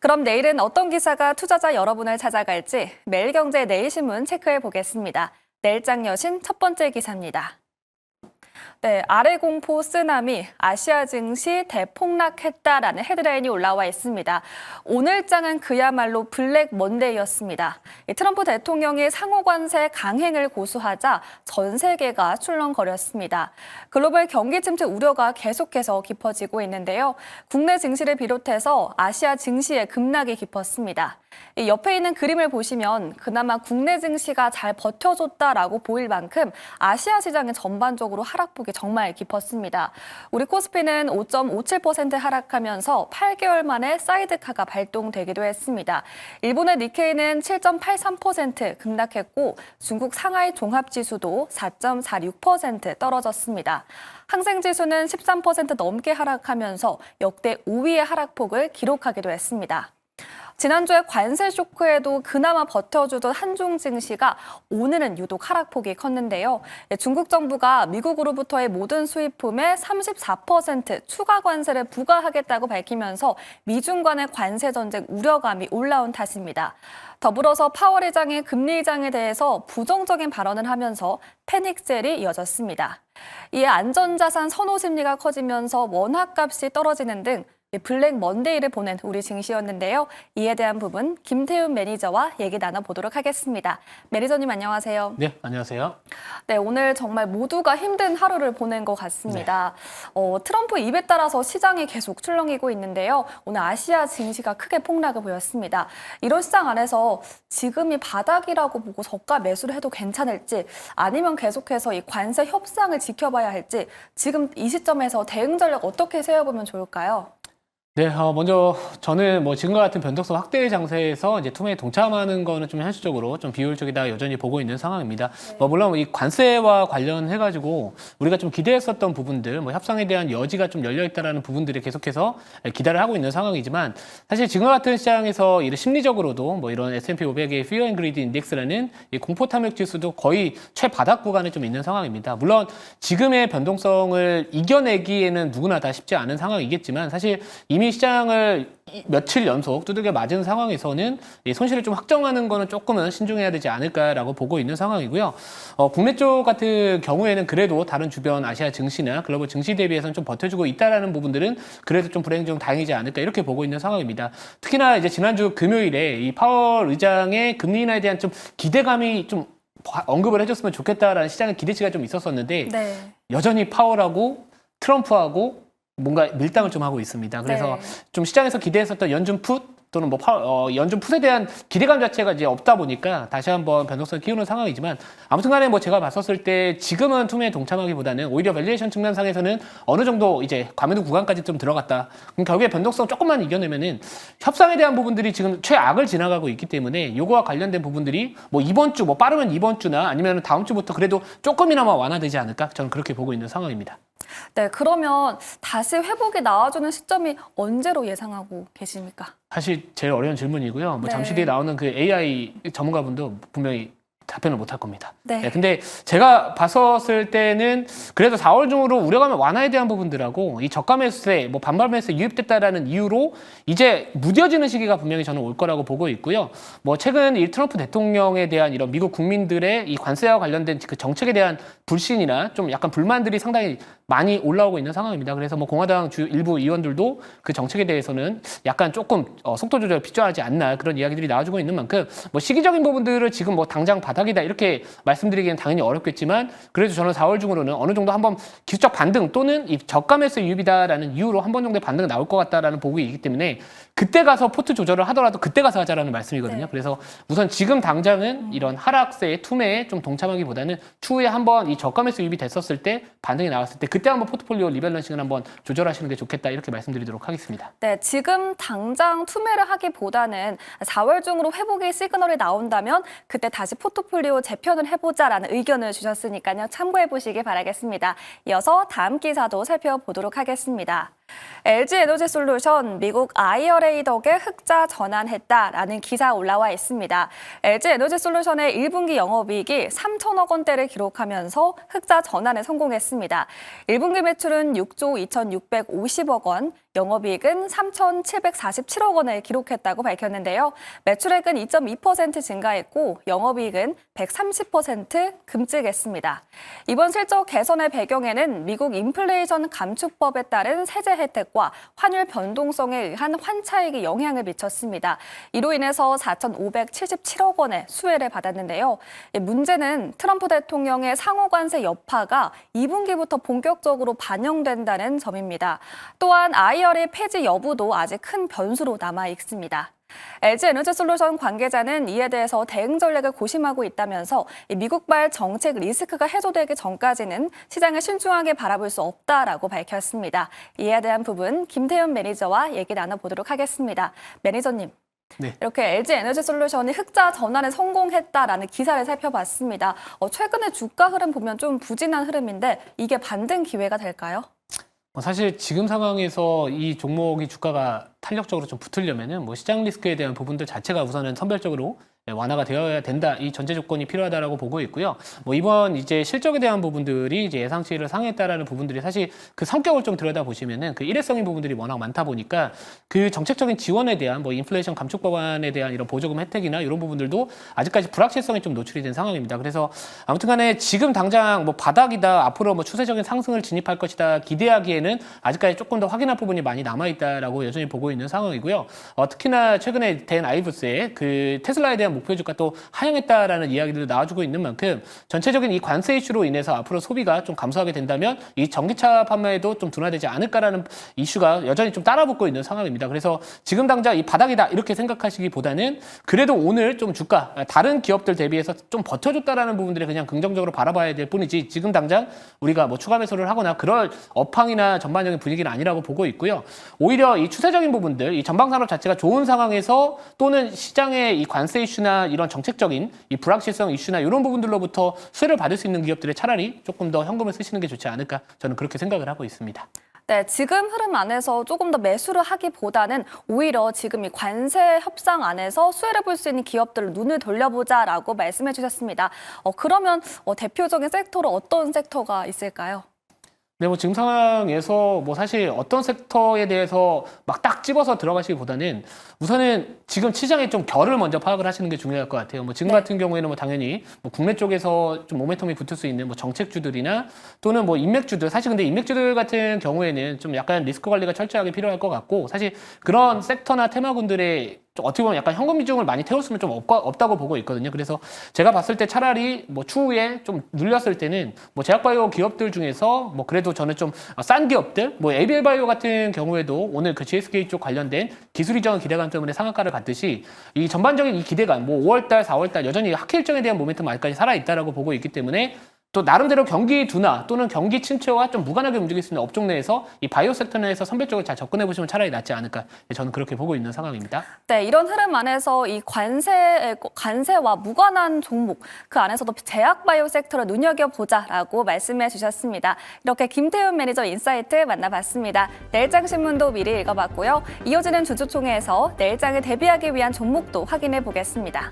그럼 내일은 어떤 기사가 투자자 여러분을 찾아갈지 매일경제 내일신문 체크해 보겠습니다. 내일장 여신 첫 번째 기사입니다. 네, 아래 공포 쓰나미, 아시아 증시 대폭락했다라는 헤드라인이 올라와 있습니다. 오늘 장은 그야말로 블랙 먼데이였습니다. 트럼프 대통령이 상호 관세 강행을 고수하자 전 세계가 출렁거렸습니다. 글로벌 경기 침체 우려가 계속해서 깊어지고 있는데요. 국내 증시를 비롯해서 아시아 증시의 급락이 깊었습니다. 옆에 있는 그림을 보시면 그나마 국내 증시가 잘 버텨줬다라고 보일 만큼 아시아 시장은 전반적으로 하락폭이 정말 깊었습니다. 우리 코스피는 5.57% 하락하면서 8개월 만에 사이드카가 발동되기도 했습니다. 일본의 니케이는 7.83% 급락했고 중국 상하이 종합지수도 4.46% 떨어졌습니다. 항생지수는 13% 넘게 하락하면서 역대 5위의 하락폭을 기록하기도 했습니다. 지난주에 관세 쇼크에도 그나마 버텨주던 한중 증시가 오늘은 유독 하락폭이 컸는데요. 중국 정부가 미국으로부터의 모든 수입품에 34% 추가 관세를 부과하겠다고 밝히면서 미중 간의 관세 전쟁 우려감이 올라온 탓입니다. 더불어서 파월 의장이 금리 인상에 대해서 부정적인 발언을 하면서 패닉셀이 이어졌습니다. 이에 안전자산 선호 심리가 커지면서 원화값이 떨어지는 등 블랙 먼데이를 보낸 우리 증시였는데요. 이에 대한 부분 김태훈 매니저와 얘기 나눠보도록 하겠습니다. 매니저님 안녕하세요. 네, 안녕하세요. 네, 오늘 정말 모두가 힘든 하루를 보낸 것 같습니다. 트럼프 입에 따라서 시장이 계속 출렁이고 있는데요. 오늘 아시아 증시가 크게 폭락을 보였습니다. 이런 시장 안에서 지금이 바닥이라고 보고 저가 매수를 해도 괜찮을지 아니면 계속해서 이 관세 협상을 지켜봐야 할지 지금 이 시점에서 대응 전략 어떻게 세워보면 좋을까요? 네, 먼저 저는 지금과 같은 변동성 확대 장세에서 이제 투매에 동참하는 거는 좀 현실적으로 좀 비효율적이다 여전히 보고 있는 상황입니다. 네. 물론 이 관세와 관련해가지고 우리가 좀 기대했었던 부분들, 협상에 대한 여지가 좀 열려 있다라는 부분들이 계속해서 기대를 하고 있는 상황이지만 사실 지금과 같은 시장에서 이런 심리적으로도 이런 S&P 500의 Fear and Greed Index라는 이 공포 탐욕 지수도 거의 최바닥 구간에 좀 있는 상황입니다. 물론 지금의 변동성을 이겨내기에는 누구나 다 쉽지 않은 상황이겠지만 사실 이미 시장을 며칠 연속 두들겨 맞은 상황에서는 손실을 좀 확정하는 거는 조금은 신중해야 되지 않을까라고 보고 있는 상황이고요. 국내 쪽 같은 경우에는 그래도 다른 주변 아시아 증시나 글로벌 증시 대비해서는 좀 버텨주고 있다라는 부분들은 그래도 좀 불행 중 다행이지 않을까 이렇게 보고 있는 상황입니다. 특히나 이제 지난주 금요일에 이 파월 의장의 금리 인하에 대한 좀 기대감이 좀 언급을 해줬으면 좋겠다라는 시장의 기대치가 좀 있었었는데 네. 여전히 파월하고 트럼프하고 뭔가 밀당을 좀 하고 있습니다. 그래서 네. 좀 시장에서 기대했었던 연준 풋 또는 연준 풋에 대한 기대감 자체가 이제 없다 보니까 다시 한번 변동성을 키우는 상황이지만 아무튼 간에 제가 봤었을 때 지금은 투매에 동참하기보다는 오히려 밸류에이션 측면상에서는 어느 정도 이제 과매도 구간까지 좀 들어갔다. 그럼 결국에 변동성 조금만 이겨내면은 협상에 대한 부분들이 지금 최악을 지나가고 있기 때문에 이거와 관련된 부분들이 이번 주 빠르면 이번 주나 아니면 다음 주부터 그래도 조금이나마 완화되지 않을까 저는 그렇게 보고 있는 상황입니다. 네, 그러면 다시 회복이 나와주는 시점이 언제로 예상하고 계십니까? 사실 제일 어려운 질문이고요. 네. 잠시 뒤에 나오는 그 AI 전문가분도 분명히 답변을 못 할 겁니다. 네. 근데 제가 봤었을 때는 그래도 4월 중으로 우려감의 완화에 대한 부분들하고 이 저가 매수세, 반발 매수세 유입됐다라는 이유로 이제 무뎌지는 시기가 분명히 저는 올 거라고 보고 있고요. 최근 이 트럼프 대통령에 대한 이런 미국 국민들의 이 관세와 관련된 그 정책에 대한 불신이나 좀 약간 불만들이 상당히 많이 올라오고 있는 상황입니다. 그래서 공화당 일부 의원들도 그 정책에 대해서는 약간 조금 속도 조절 필요하지 않나 그런 이야기들이 나와주고 있는 만큼 시기적인 부분들을 지금 당장 바닥이다 이렇게 말씀드리기는 당연히 어렵겠지만 그래도 저는 4월 중으로는 어느 정도 한번 기술적 반등 또는 이 저가 매수 유입이다라는 이유로 한 번 정도의 반등이 나올 것 같다라는 보고이기 때문에 그때 가서 포트 조절을 하더라도 그때 가서 하자라는 말씀이거든요. 네. 그래서 우선 지금 당장은 이런 하락세의 투매에 좀 동참하기보다는 추후에 한번 이 저가 매수 유입이 됐었을 때 반등이 나왔을 때 그때 한번 포트폴리오 리밸런싱을 한번 조절하시는 게 좋겠다 이렇게 말씀드리도록 하겠습니다. 네, 지금 당장 투매를 하기보다는 4월 중으로 회복의 시그널이 나온다면 그때 다시 포트폴리오 재편을 해보자라는 의견을 주셨으니까요. 참고해 보시기 바라겠습니다. 이어서 다음 기사도 살펴보도록 하겠습니다. LG에너지솔루션 미국 IRA 덕에 흑자 전환했다라는 기사 올라와 있습니다. LG에너지솔루션의 1분기 영업이익이 3천억 원대를 기록하면서 흑자 전환에 성공했습니다. 1분기 매출은 6조 2,650억 원, 영업이익은 3,747억 원을 기록했다고 밝혔는데요. 매출액은 2.2% 증가했고 영업이익은 130% 급증했습니다. 이번 실적 개선의 배경에는 미국 인플레이션 감축법에 따른 세제 혜택과 환율 변동성에 의한 환차익이 영향을 미쳤습니다. 이로 인해서 4,577억 원의 수혜를 받았는데요. 문제는 트럼프 대통령의 상호관세 여파가 2분기부터 본격적으로 반영된다는 점입니다. 또한 IRA 폐지 여부도 아직 큰 변수로 남아 있습니다. LG에너지솔루션 관계자는 이에 대해서 대응 전략을 고심하고 있다면서 미국발 정책 리스크가 해소되기 전까지는 시장을 신중하게 바라볼 수 없다라고 밝혔습니다. 이에 대한 부분 김태현 매니저와 얘기 나눠보도록 하겠습니다. 매니저님. 네. 이렇게 LG에너지솔루션이 흑자 전환에 성공했다라는 기사를 살펴봤습니다. 최근에 주가 흐름 보면 좀 부진한 흐름인데 이게 반등 기회가 될까요? 사실 지금 상황에서 이 종목이 주가가 탄력적으로 좀 붙으려면은 시장 리스크에 대한 부분들 자체가 우선은 선별적으로 완화가 되어야 된다. 이 전제 조건이 필요하다라고 보고 있고요. 이번 이제 실적에 대한 부분들이 이제 예상치를 상회했다라는 부분들이 사실 그 성격을 좀 들여다 보시면은 그 일회성인 부분들이 워낙 많다 보니까 그 정책적인 지원에 대한 인플레이션 감축 법안에 대한 이런 보조금 혜택이나 이런 부분들도 아직까지 불확실성이 좀 노출이 된 상황입니다. 그래서 아무튼간에 지금 당장 바닥이다, 앞으로 추세적인 상승을 진입할 것이다 기대하기에는 아직까지 조금 더 확인할 부분이 많이 남아 있다라고 여전히 보고 있는 상황이고요. 특히나 최근에 댄 아이브스의 그 테슬라에 대한 목표 주가 또 하향했다라는 이야기들도 나와주고 있는 만큼 전체적인 이 관세 이슈로 인해서 앞으로 소비가 좀 감소하게 된다면 이 전기차 판매도 좀 둔화되지 않을까라는 이슈가 여전히 좀 따라붙고 있는 상황입니다. 그래서 지금 당장 이 바닥이다 이렇게 생각하시기보다는 그래도 오늘 좀 주가 다른 기업들 대비해서 좀 버텨줬다라는 부분들을 그냥 긍정적으로 바라봐야 될 뿐이지 지금 당장 우리가 추가 매수를 하거나 그럴 업황이나 전반적인 분위기는 아니라고 보고 있고요. 오히려 이 추세적인 부분들, 이 전방산업 자체가 좋은 상황에서 또는 시장의 이 관세 이슈 나 이런 정책적인 이 불확실성 이슈나 이런 부분들로부터 수혜를 받을 수 있는 기업들에 차라리 조금 더 현금을 쓰시는 게 좋지 않을까 저는 그렇게 생각을 하고 있습니다. 네, 지금 흐름 안에서 조금 더 매수를 하기보다는 오히려 지금 이 관세 협상 안에서 수혜를 볼 수 있는 기업들로 눈을 돌려보자라고 말씀해 주셨습니다. 그러면 대표적인 섹터로 어떤 섹터가 있을까요? 네, 지금 상황에서 사실 어떤 섹터에 대해서 막 딱 집어서 들어가시기보다는 우선은 지금 시장의 좀 결을 먼저 파악을 하시는 게 중요할 것 같아요. 지금 네. 같은 경우에는 당연히 국내 쪽에서 좀 모멘텀이 붙을 수 있는 정책주들이나 또는 인맥주들, 사실 근데 인맥주들 같은 경우에는 좀 약간 리스크 관리가 철저하게 필요할 것 같고 사실 그런 섹터나 테마군들의 좀 어떻게 보면 약간 현금 비중을 많이 태웠으면 좀 없다고 보고 있거든요. 그래서 제가 봤을 때 차라리 추후에 좀 눌렸을 때는 제약바이오 기업들 중에서 그래도 저는 좀 싼 기업들, ABL바이오 같은 경우에도 오늘 그 GSK 쪽 관련된 기술 이전 기대감 때문에 상한가를 갔듯이 이 전반적인 이 기대감, 5월달, 4월달 여전히 학회 일정에 대한 모멘텀 아직까지 살아있다라고 보고 있기 때문에 또 나름대로 경기 둔화 또는 경기 침체와 좀 무관하게 움직일 수 있는 업종 내에서 이 바이오 섹터 내에서 선별적으로 잘 접근해 보시면 차라리 낫지 않을까 저는 그렇게 보고 있는 상황입니다. 네, 이런 흐름 안에서 이 관세와 무관한 종목 그 안에서도 제약 바이오 섹터를 눈여겨보자라고 말씀해 주셨습니다. 이렇게 김태훈 매니저 인사이트 만나봤습니다. 내일장 신문도 미리 읽어봤고요. 이어지는 주주총회에서 내일장을 대비하기 위한 종목도 확인해 보겠습니다.